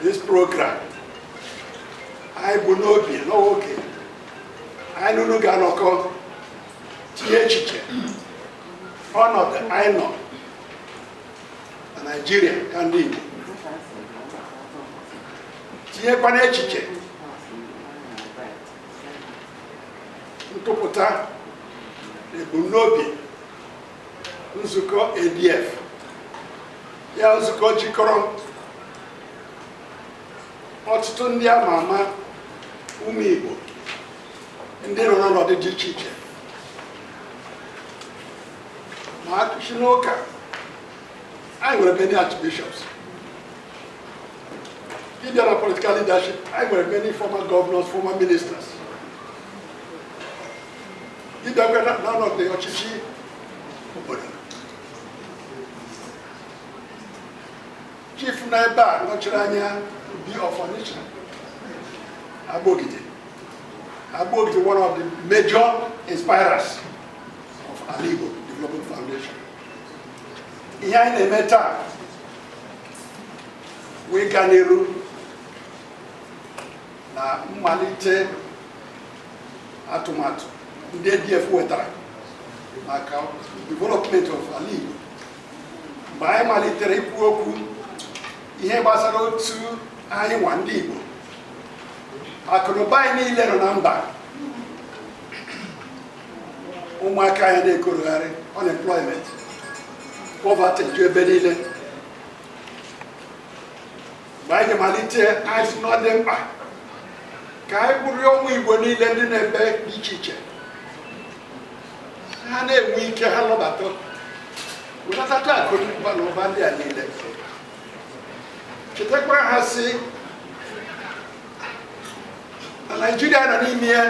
this program. I will not be no okay. I know no ganoko. THK. Honor I know. Nigeria can do. THK. Ntopota ebunobi nzuko ADF ya nzuko jikọrọ ọtụtụ ndị ama ama ụmụ Igbo ndị nọ n'ọnọdụ dị iche iche ma akụchi n'ụka anyị nwere many archbishops ịbịa na political leadership anyị nwere many former governors, former ministers. He doesn't none of the Ochichi Chief Naiba, Nochiranya, be of a nation. Abogidi. Abogidi, one of the major inspirers of Aligo Development Foundation. Here in the meta, we can na malite atomatu. The DF wetara maka development of Ali. Ma malitere ikwu okwu ihe gbasara otu anyị nwa ndị Igbo. Akụnụba anyị niile nọ na mba. Ụmụaka anyị na-ekorogharị, unemployment, poverty ju ebe niile. Ma anyị malite anyị si n'ọdị mkpa ka anyị bụrụ ụmụ Igbo niile ndị na-ebe dị iche iche. Ha na-enwe ike ha lọbata wetatata akụnụba n'ụba ndị a niile. Chetakwa ha si na Nigeria nọ n'ime ya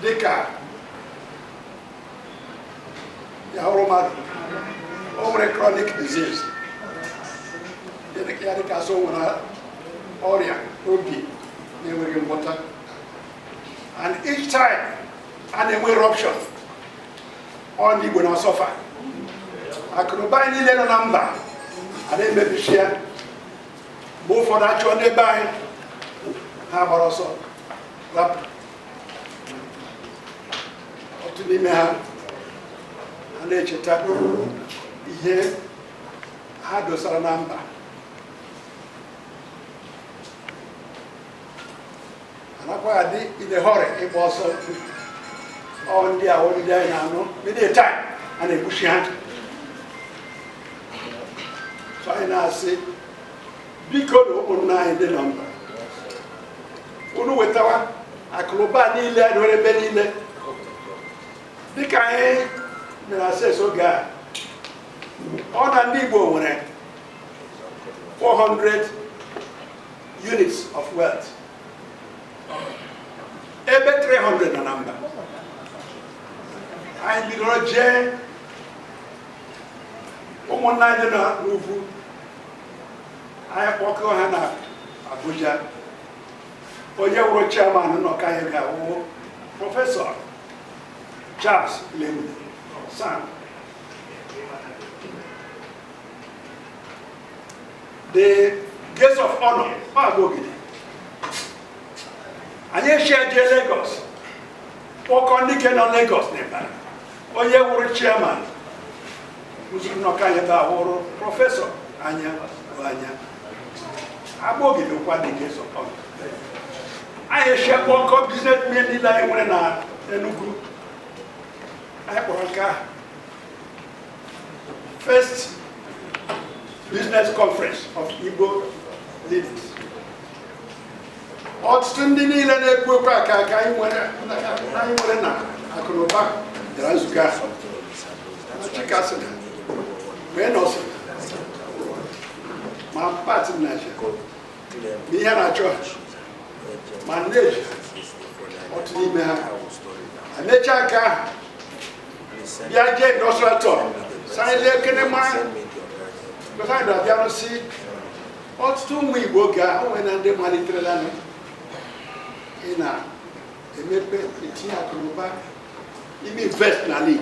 dịka ya hụrụ mmadụ o nwere chronic disease ya dịka so nwere ọrịa obi na-enweghị ngwọta, and each time a na-enwe eruption on Igbo na suffer. Akụnụba anyị niile nọ na mba a na-emebichi ya mgbe ụfọdụ achọ n'ebe anyị ha gbara ọsọ rapụ. Otu n'ime ha a na-echeta ihe ha dosara na mba. Anakwa adị in a hurry ịgba ọsọ ndị a ndị anyị na-anụ many a time a na-egbuchi ha. So anyị na-asị biko na ụmụnna anyị dị na mba unu wetawa akụnụba niile anyị nwere ebe niile dịka anyị mere ases oge a. Ọ na ndị Igbo nwere 400 units of wealth, ebe 300 na mba. Anyị bidoro jee ụmụnna anyị na n'ugwu, anyị kpọkọ ha na Abuja. Onye wụrụ chairman nnọkọ anyị ga-awụ Prọfesọ Charles Lemon Sam. The guest of honor Abogidi. Anyị share jee Lagos, kpọkọ ndị ke nọ Lagos n'ebe. Onye wụrụ chairman nnọkọ anyị ga-awụrụ Prọfesọ Anya Anya. Abogidi kwa the guest of honor. I share one businessmen in the Enugu. I first business conference of Igbo leaders. Outstanding in the Equipaka, I went na Akroba, Drazuka, Chicasana, Venos, my partner, Miana Church. Manage what to me. I met Chaka. Yaje Nosrator. Sign the Kenema. But I don't see what's to me. Boga when I did money trailer in a mepe, it's here to go back. You mean first Nali.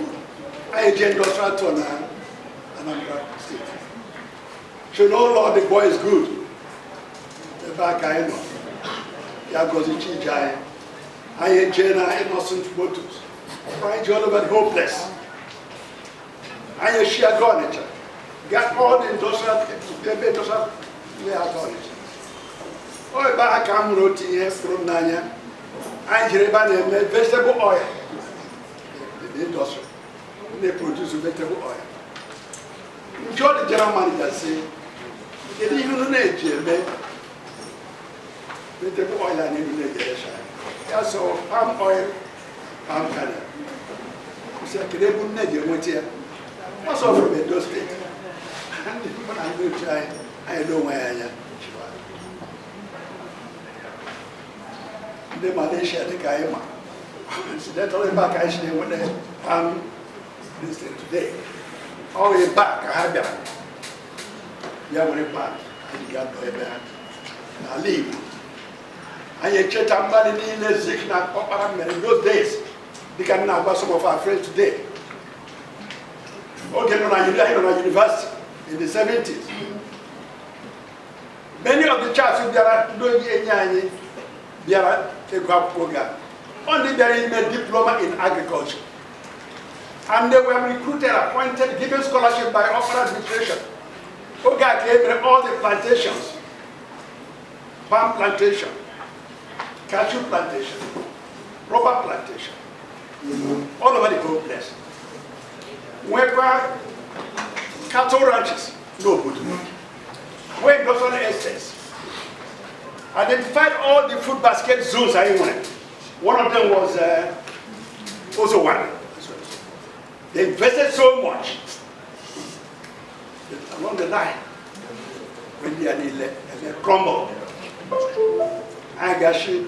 I agent Nosrator and I'm state. So, no, Lord, the boy is good. back I know. Ya goes in Chijai. I am Jenna innocent photos. Right, all over hopeless. I am sheer garniture. Got all the industrial we are garniture. Oh, back I'm rotting here from Nanya. I hear about vegetable oil. The industry. They produce vegetable oil. Enjoy the general manager say, they didn't even know vegetable oil and even the yeah, so palm oil, palm kernel. You say, can they put negative with here? What's all from those states? And when I'm going to try, I know where I am. The Malaysia, the Kayama. Incidentally, back actually when they this thing today. All the way back, I had that. Yeah, when it back, I got to back. I leave. And you check out money in the Zikna in those days. They can now buy some of our friends today. Okay, when I was at university in the 70s. Many of the chaps who are doing any they are a program. Only they made diploma in agriculture. And they were recruited, appointed, given scholarship by upper administration. Oga came all the plantations, palm plantation, cashew plantation, rubber plantation, all over the whole place. Where cattle ranches, no good. Where industrial estates. Identified all the food basket zones I wanted. One of them was also one. They invested so much that along the line, when they crumbled, I got shit.